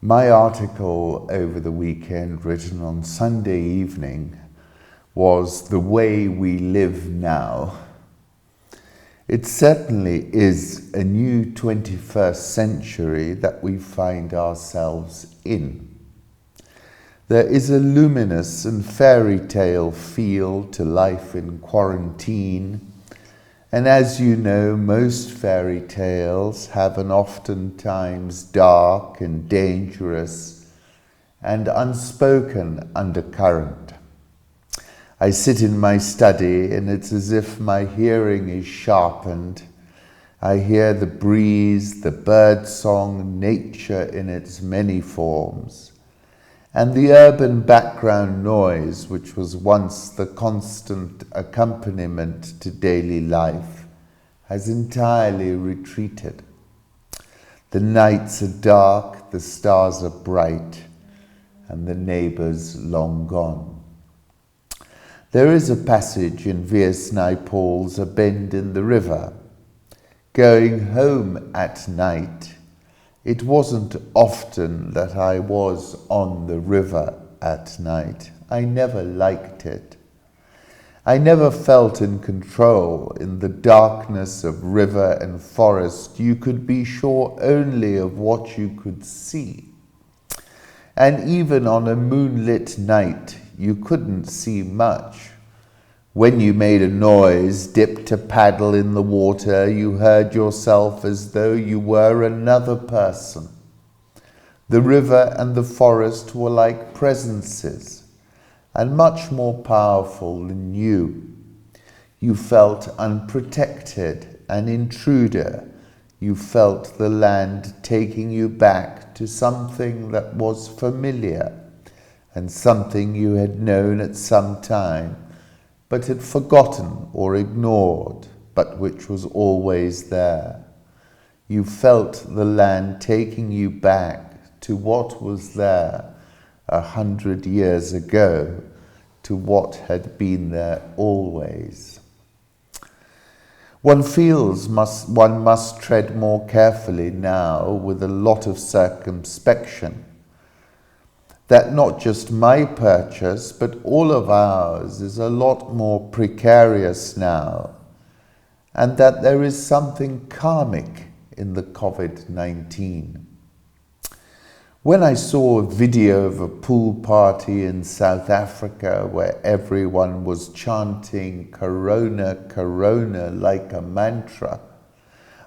My article over the weekend, written on Sunday evening, was "The Way We Live Now." It certainly is a new 21st century that we find ourselves in. There is a luminous and fairy tale feel to life in quarantine, and as you know, most fairy tales have an oftentimes dark and dangerous and unspoken undercurrent. I sit in my study and it's as if my hearing is sharpened. I hear the breeze, the bird song, nature in its many forms, and the urban background noise, which was once the constant accompaniment to daily life, has entirely retreated. The nights are dark, the stars are bright, and the neighbors long gone. There is a passage in V.S. Naipaul's A Bend in the River. Going home at night, it wasn't often that I was on the river at night. I never liked it. I never felt in control. In the darkness of river and forest, you could be sure only of what you could see. And even on a moonlit night, you couldn't see much. When you made a noise, dipped a paddle in the water, you heard yourself as though you were another person. The river and the forest were like presences, and much more powerful than you. You felt unprotected, an intruder. You felt the land taking you back to something that was familiar, and something you had known at some time, but had forgotten or ignored, but which was always there. You felt the land taking you back to what was there 100 years ago, to what had been there always. One feels one must tread more carefully now, with a lot of circumspection, that not just my purchase, but all of ours is a lot more precarious now, and that there is something karmic in the COVID-19. When I saw a video of a pool party in South Africa where everyone was chanting "Corona, Corona" like a mantra,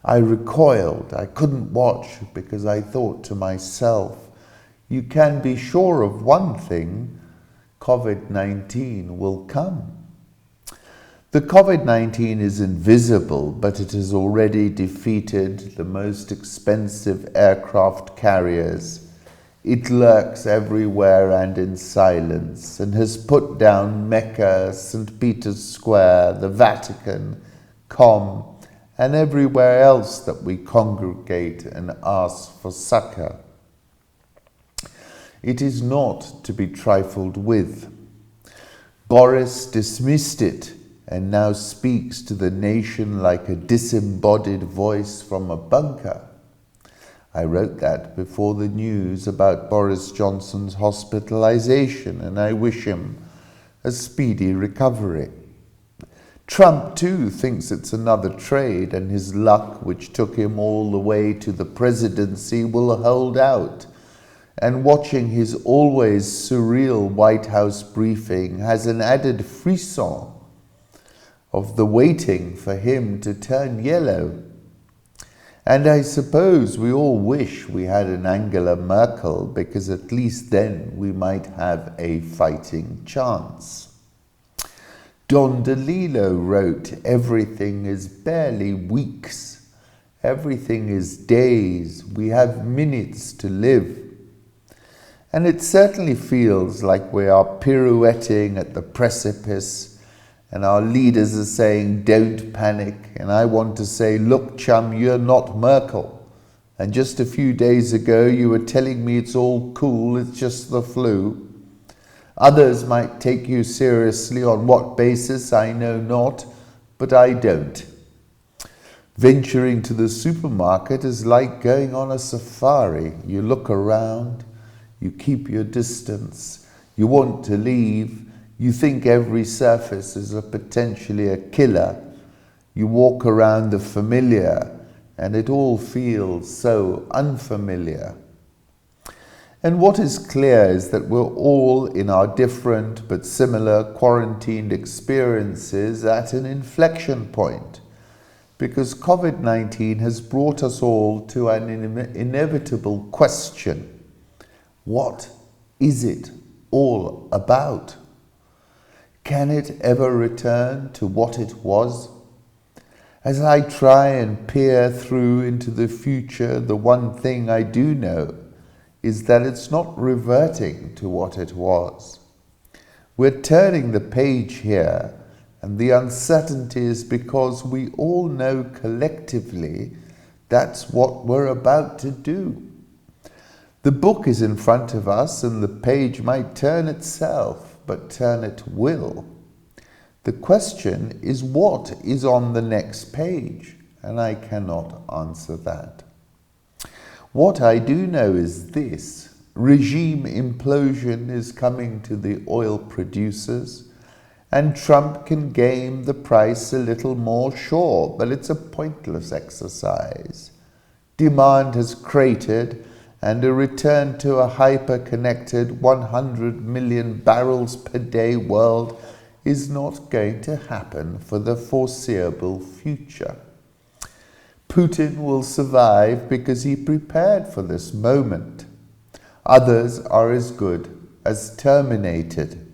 I recoiled. I couldn't watch because I thought to myself, you can be sure of one thing: COVID-19 will come. The COVID-19 is invisible, but it has already defeated the most expensive aircraft carriers. It lurks everywhere and in silence, and has put down Mecca, St. Peter's Square, the Vatican, Com, and everywhere else that we congregate and ask for succor. It is not to be trifled with. Boris dismissed it and now speaks to the nation like a disembodied voice from a bunker. I wrote that before the news about Boris Johnson's hospitalization, and I wish him a speedy recovery. Trump too thinks it's another trade, and his luck, which took him all the way to the presidency, will hold out. And watching his always surreal White House briefing has an added frisson of the waiting for him to turn yellow. And I suppose we all wish we had an Angela Merkel, because at least then we might have a fighting chance. Don DeLillo wrote, "Everything is barely weeks. Everything is days. We have minutes to live." And it certainly feels like we are pirouetting at the precipice, and our leaders are saying, "Don't panic." And I want to say, "Look, chum, you're not Merkel. And just a few days ago, you were telling me it's all cool, it's just the flu." Others might take you seriously. On what basis, I know not, but I don't. Venturing to the supermarket is like going on a safari. You look around, you keep your distance, you want to leave, you think every surface is potentially a killer. You walk around the familiar and it all feels so unfamiliar. And what is clear is that we're all in our different but similar quarantined experiences at an inflection point, because COVID-19 has brought us all to an inevitable question. What is it all about? Can it ever return to what it was? As I try and peer through into the future, the one thing I do know is that it's not reverting to what it was. We're turning the page here, and the uncertainty is because we all know collectively that's what we're about to do. The book is in front of us and the page might turn itself, but turn it will. The question is what is on the next page, and I cannot answer that. What I do know is this: regime implosion is coming to the oil producers, and Trump can game the price a little more, sure, but it's a pointless exercise. Demand has cratered, and a return to a hyper-connected 100 million barrels per day world is not going to happen for the foreseeable future. Putin will survive because he prepared for this moment. Others are as good as terminated.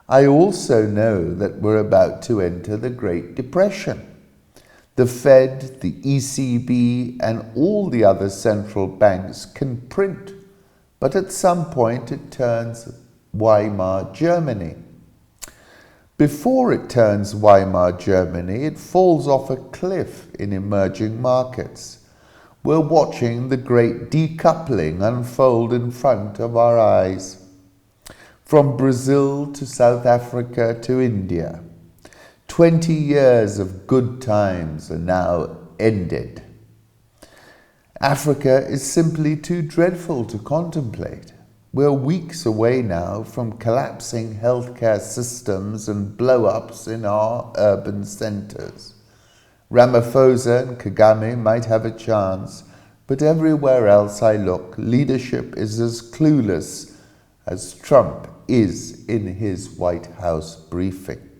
I also know that we're about to enter the Great Depression. The Fed, the ECB, and all the other central banks can print, but at some point it turns Weimar Germany. Before it turns Weimar Germany, it falls off a cliff in emerging markets. We're watching the great decoupling unfold in front of our eyes. From Brazil to South Africa to India, 20 years of good times are now ended. Africa is simply too dreadful to contemplate. We're weeks away now from collapsing healthcare systems and blow-ups in our urban centres. Ramaphosa and Kagame might have a chance, but everywhere else I look, leadership is as clueless as Trump is in his White House briefing.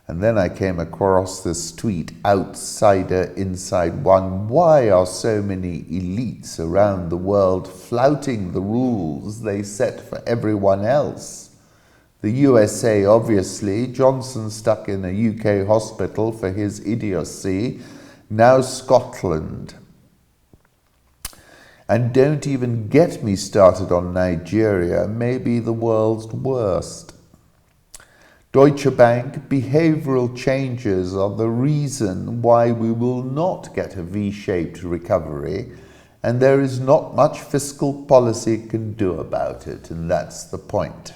And then I came across this tweet, outsider inside one. Why are so many elites around the world flouting the rules they set for everyone else? The USA, obviously. Johnson stuck in a UK hospital for his idiocy. Now Scotland. And don't even get me started on Nigeria, maybe the world's worst. Deutsche Bank, behavioral changes are the reason why we will not get a V-shaped recovery, and there is not much fiscal policy can do about it, and that's the point.